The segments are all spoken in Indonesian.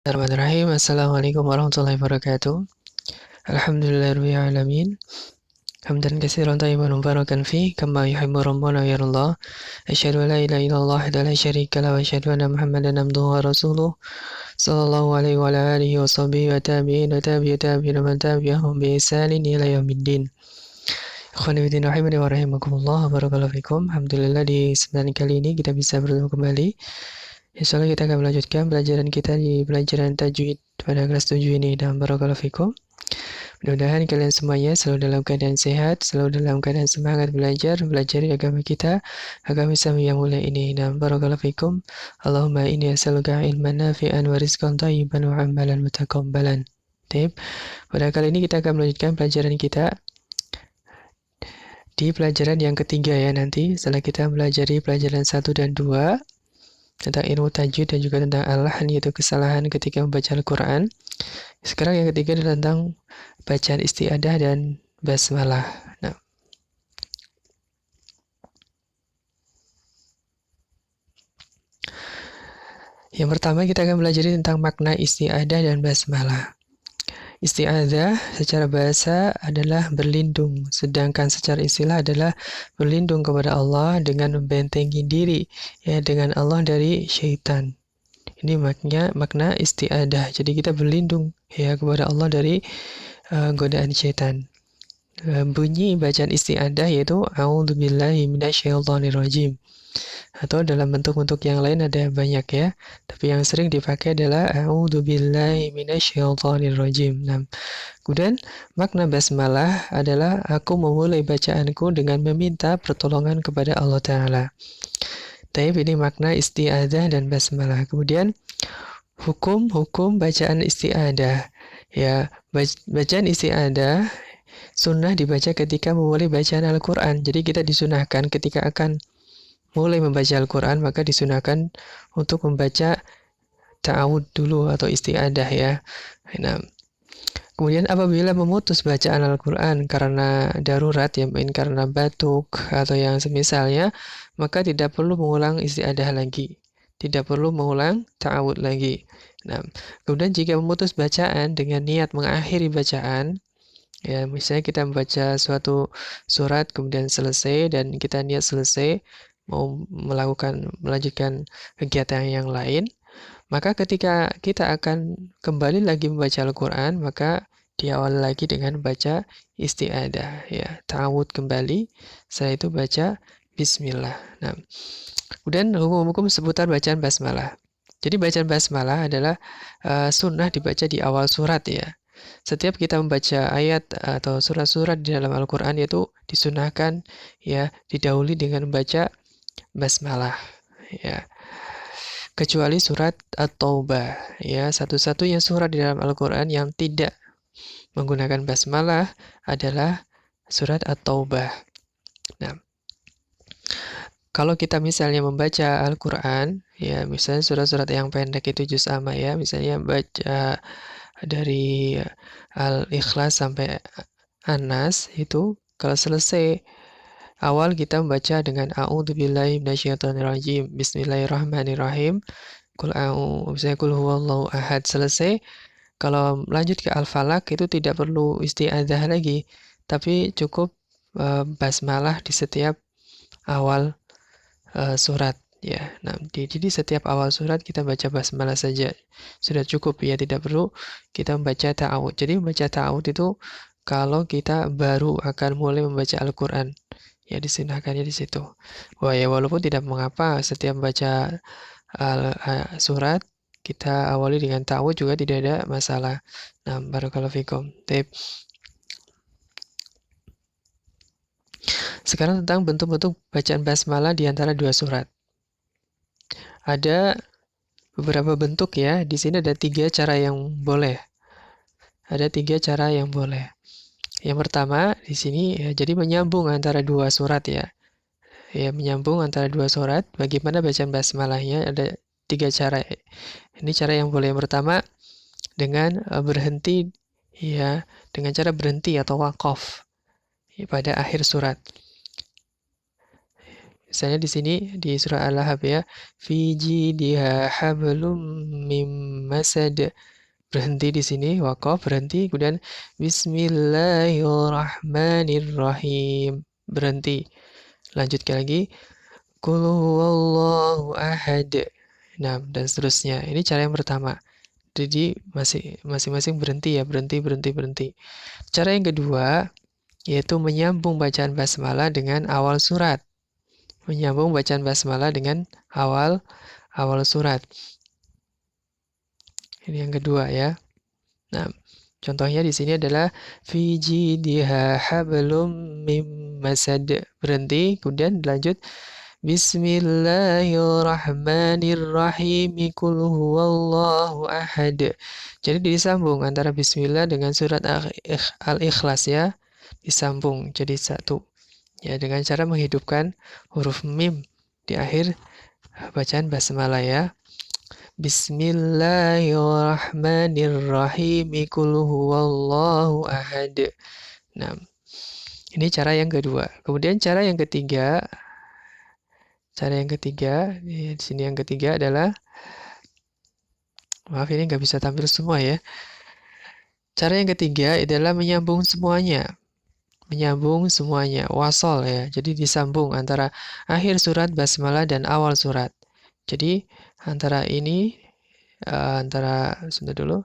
Bismillahirrahmanirrahim. Assalamualaikum warahmatullahi wabarakatuh. Alhamdulillahirabbil alamin. Hamdan katsiran thayyiban mubarakan fi kama yuhibbu rabbuna wa yarda. Asyhadu an la ilaha illallah wahdahu la syarika lahu wa asyhadu anna Muhammadan abduhu wa rasuluh. Sallallahu alaihi wa ala alihi wa sahbihi wa tabi'in wa tabi'in wa man tabi'ahum bi ihsanin ila yaumiddin. Ikhwani fillah rahimani wa rahimakumullah. Barakallahu fikum. Alhamdulillah di kesempatan kali ini kita bisa bertemu kembali. Insyaallah kita akan melanjutkan pelajaran kita di pelajaran tajwid pada kelas 7 ini, dan barakallahu fikum. Mudah-mudahan kalian semuanya selalu dalam keadaan sehat, selalu dalam keadaan semangat belajar, belajar agama kita, agama Islam yang mulia ini, dan barakallahu fikum. Allahumma inni as'aluka ilman nafi'an wa rizqan thayyiban wa amalan mutaqabbalan. Baik, pada kali ini kita akan melanjutkan pelajaran kita di pelajaran yang ketiga ya, nanti setelah kita pelajari pelajaran 1 dan 2 tentang ilmu tajwid dan juga tentang al-lahn, yaitu kesalahan ketika membaca Al-Quran. Sekarang yang ketiga adalah tentang bacaan isti'adah dan basmalah. Nah, yang pertama kita akan belajar tentang makna isti'adah dan basmalah. Isti'adah secara bahasa adalah berlindung, sedangkan secara istilah adalah berlindung kepada Allah dengan membentengi diri ya dengan Allah dari syaitan. Ini makna isti'adah. Jadi kita berlindung ya kepada Allah dari godaan syaitan. Bunyi bacaan isti'adah yaitu a'udzubillahi minasyaitonirrajim. Atau dalam bentuk-bentuk yang lain ada banyak ya, tapi yang sering dipakai adalah a'udzubillahi minasyaitonirrajim. Nah, kemudian makna basmalah adalah aku memulai bacaanku dengan meminta pertolongan kepada Allah Ta'ala. Tapi ini makna isti'adah dan basmalah. Kemudian hukum bacaan isti'adah. Ya, bacaan isti'adah sunnah dibaca ketika memulai bacaan Al-Quran. Jadi kita disunahkan ketika akan mulai membaca Al-Quran, maka disunahkan untuk membaca ta'awud dulu atau isti'adah ya. Nah, kemudian apabila memutus bacaan Al-Quran karena darurat ya, karena batuk atau yang semisalnya, maka tidak perlu mengulang isti'adah lagi, tidak perlu mengulang ta'awud lagi. Nah, kemudian jika memutus bacaan dengan niat mengakhiri bacaan, ya misalnya kita membaca suatu surat kemudian selesai dan kita niat selesai mau melanjutkan kegiatan yang lain, maka ketika kita akan kembali lagi membaca Al-Quran, maka diawali lagi dengan baca isti'adah ya, ta'awud kembali, setelah itu baca bismillah. Nah, kemudian hukum-hukum seputar bacaan basmalah. Jadi bacaan basmalah adalah sunnah dibaca di awal surat ya. Setiap kita membaca ayat atau surat-surat di dalam Al-Quran itu disunahkan ya didahului dengan membaca basmalah ya, kecuali surat At-Taubah ya, satu-satunya surat di dalam Al-Quran yang tidak menggunakan basmalah adalah surat At-Taubah. Nah, kalau kita misalnya membaca Al-Quran ya, misalnya surat-surat yang pendek itu juz amma ya, misalnya baca dari Al-Ikhlas sampai An-Nas, itu kalau selesai awal kita membaca dengan a'udzubillahi minasyaitonirrajim, bismillahirrahmanirrahim, misalnya kul huwallahu ahad, selesai. Kalau lanjut ke Al-Falaq itu tidak perlu isti'adzah lagi, tapi cukup basmalah di setiap awal surat ya. Nah, jadi setiap awal surat kita baca basmalah saja sudah cukup ya, tidak perlu kita membaca ta'awud. Jadi membaca ta'awud itu kalau kita baru akan mulai membaca Al-Quran ya, disunahkannya di situ. Wah ya, walaupun tidak mengapa setiap baca surat kita awali dengan ta'awud juga tidak ada masalah. Nah, barakallahu fikum. Sekarang tentang bentuk-bentuk bacaan basmalah di antara dua surat. Ada beberapa bentuk ya. Di sini ada 3 cara yang boleh. Ada 3 cara yang boleh. Yang pertama di sini ya, jadi menyambung antara dua surat ya. Ya, menyambung antara dua surat. Bagaimana bacaan basmalahnya? Ada 3 cara. Ini cara yang boleh. Yang pertama dengan berhenti ya, dengan cara berhenti atau waqaf ya, pada akhir surat. Misalnya di sini di surah Al-Lahab ya, fi jidha hablum mim masad. Berhenti di sini, waqaf, berhenti, kemudian Bismillahirrahmanirrahim. Berhenti. Lanjutkan lagi. Qul huwallahu ahad. Nah, dan seterusnya. Ini cara yang pertama. Jadi masing-masing berhenti ya, berhenti. Cara yang kedua yaitu menyambung bacaan basmalah dengan awal surat. Menyambung bacaan basmalah dengan awal surat. Ini yang kedua ya. Nah, contohnya di sini adalah fi jidha hablum mim masad. Berhenti, kemudian lanjut Bismillahirrahmanirrahim. Qul huwallahu ahad. Jadi disambung antara bismillah dengan surat Al-Ikhlas ya. Disambung jadi satu. Ya, dengan cara menghidupkan huruf mim di akhir bacaan basmalah ya. Bismillahirrahmanirrahim. Qul huwallahu ahad. Nah, ini cara yang kedua. Kemudian cara yang ketiga di sini yang ketiga adalah, maaf ini nggak bisa tampil semua ya. Cara yang ketiga adalah menyambung semuanya. Menyambung semuanya, wasol ya. Jadi disambung antara akhir surat basmalah dan awal surat. Jadi antara ini sebentar dulu.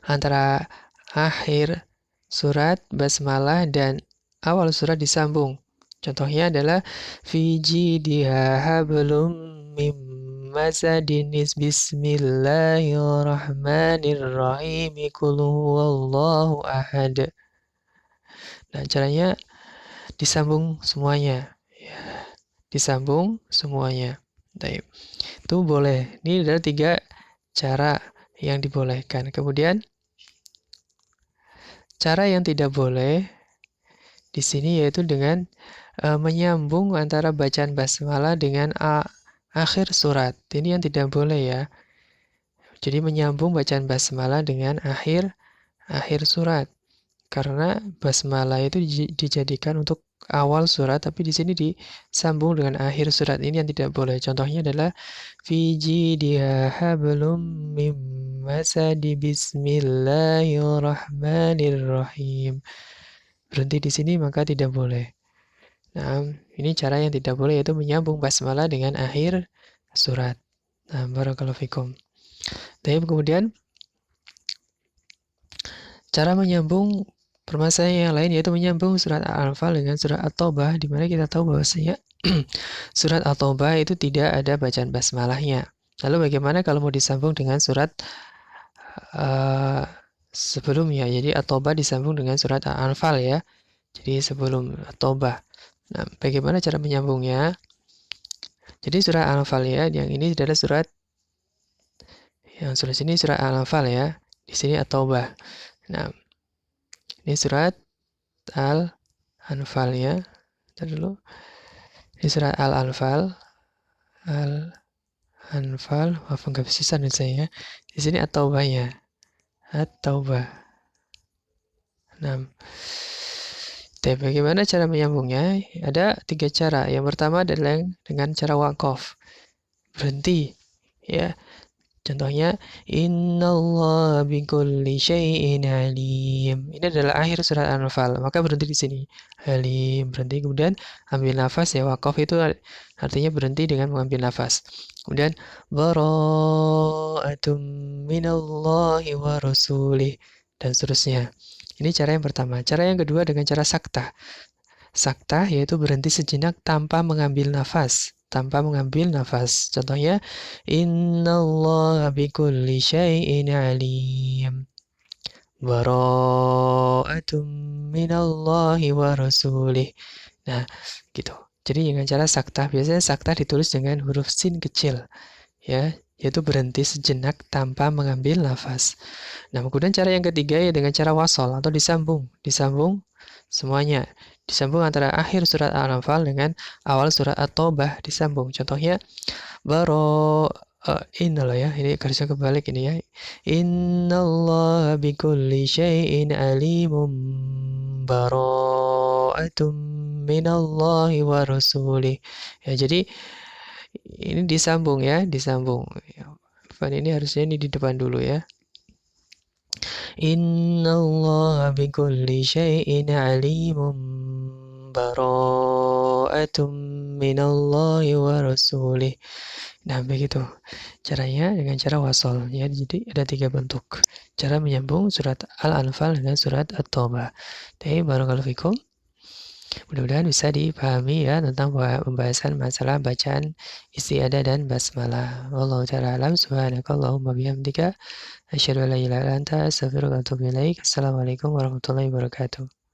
Antara akhir surat basmalah dan awal surat disambung. Contohnya adalah fi jidha hablum mim masadin bismillahirrahmanirrahim. Qul huwallahu ahad. Nah, caranya disambung semuanya. Ya, disambung semuanya. Baik. Itu boleh. Ini adalah 3 cara yang dibolehkan. Kemudian cara yang tidak boleh di sini yaitu dengan menyambung antara bacaan basmalah dengan akhir surat. Ini yang tidak boleh ya. Jadi menyambung bacaan basmalah dengan akhir surat. Karena basmalah itu dijadikan untuk awal surat, tapi di sini disambung dengan akhir surat. Ini yang tidak boleh. Contohnya adalah fi jidha hablum mim masadi bismillahirrahmanirrahim. Berhenti di sini maka tidak boleh. Nah, ini cara yang tidak boleh yaitu menyambung basmalah dengan akhir surat. Nah, barakallahu fikum. Tapi kemudian cara menyambung permasalahan yang lain yaitu menyambung surat Al-Anfal dengan surat At-Taubah, di mana kita tahu bahwasanya surat At-Taubah itu tidak ada bacaan basmalahnya. Lalu bagaimana kalau mau disambung dengan surat sebelumnya? Jadi At-Taubah disambung dengan surat Al-Anfal ya. Jadi sebelum At-Taubah. Nah, bagaimana cara menyambungnya? Jadi surat Al-Anfal ya, yang ini adalah surat yang surat sini surat Al-Anfal ya. Di sini At-Taubah. Nah, ini surat Al-Anfal ya. Bentar dulu. Ini surat Al-Anfal. Al-Anfal. Maaf nggak bisa nih saya. Di sini At-Taubahnya. At-Taubah. Nah, bagaimana cara menyambungnya? Ada 3 cara. Yang pertama adalah dengan cara waqaf. Berhenti. Ya. Contohnya, Innallaha bikulli syai'in alim. Ini adalah akhir surat Al-Anfal. Maka berhenti di sini. Alim, berhenti. Kemudian ambil nafas ya. Waqaf itu artinya berhenti dengan mengambil nafas. Kemudian, Bara'atum minallahi wa rasulih. Dan seterusnya. Ini cara yang pertama. Cara yang kedua dengan cara sakta. Sakta yaitu berhenti sejenak tanpa mengambil nafas. Contohnya, Innallaha bikulli syai'in alim. Bara'atum minallahi wa rasulih. Nah, gitu. Jadi dengan cara sakta, biasanya sakta ditulis dengan huruf sin kecil. Ya, yaitu berhenti sejenak tanpa mengambil nafas. Nah, kemudian cara yang ketiga ya dengan cara wasol atau disambung. Disambung semuanya. Disambung antara akhir surat Al-Anfal dengan awal surat At-Taubah. Disambung. Contohnya, Innallah ya. Ini garisnya kebalik ini ya. Innallaha bikulli syai'in alimum bara'atum minallahi wa rasulih. Ya, jadi ini disambung ya, disambung. Fan ini harusnya ini di depan dulu ya. Innallaha bikulli syai'in alimun bara'atum minallahi wa rasulih. Nah, begitu. Caranya dengan cara wasol ya. Jadi ada 3 bentuk. Cara menyambung surat Al-Anfal dengan surat At-Taubah. Tapi barakallahu fikum. Mudah-mudahan bisa dipahami ya tentang pembahasan masalah bacaan isti'adah dan basmalah. Wallahu ta'ala alam. Subhanakallahumma bihamdika asyhadu an la ilaha illa anta astaghfiruka wa atubu ilaik. Assalamualaikum warahmatullahi wabarakatuh.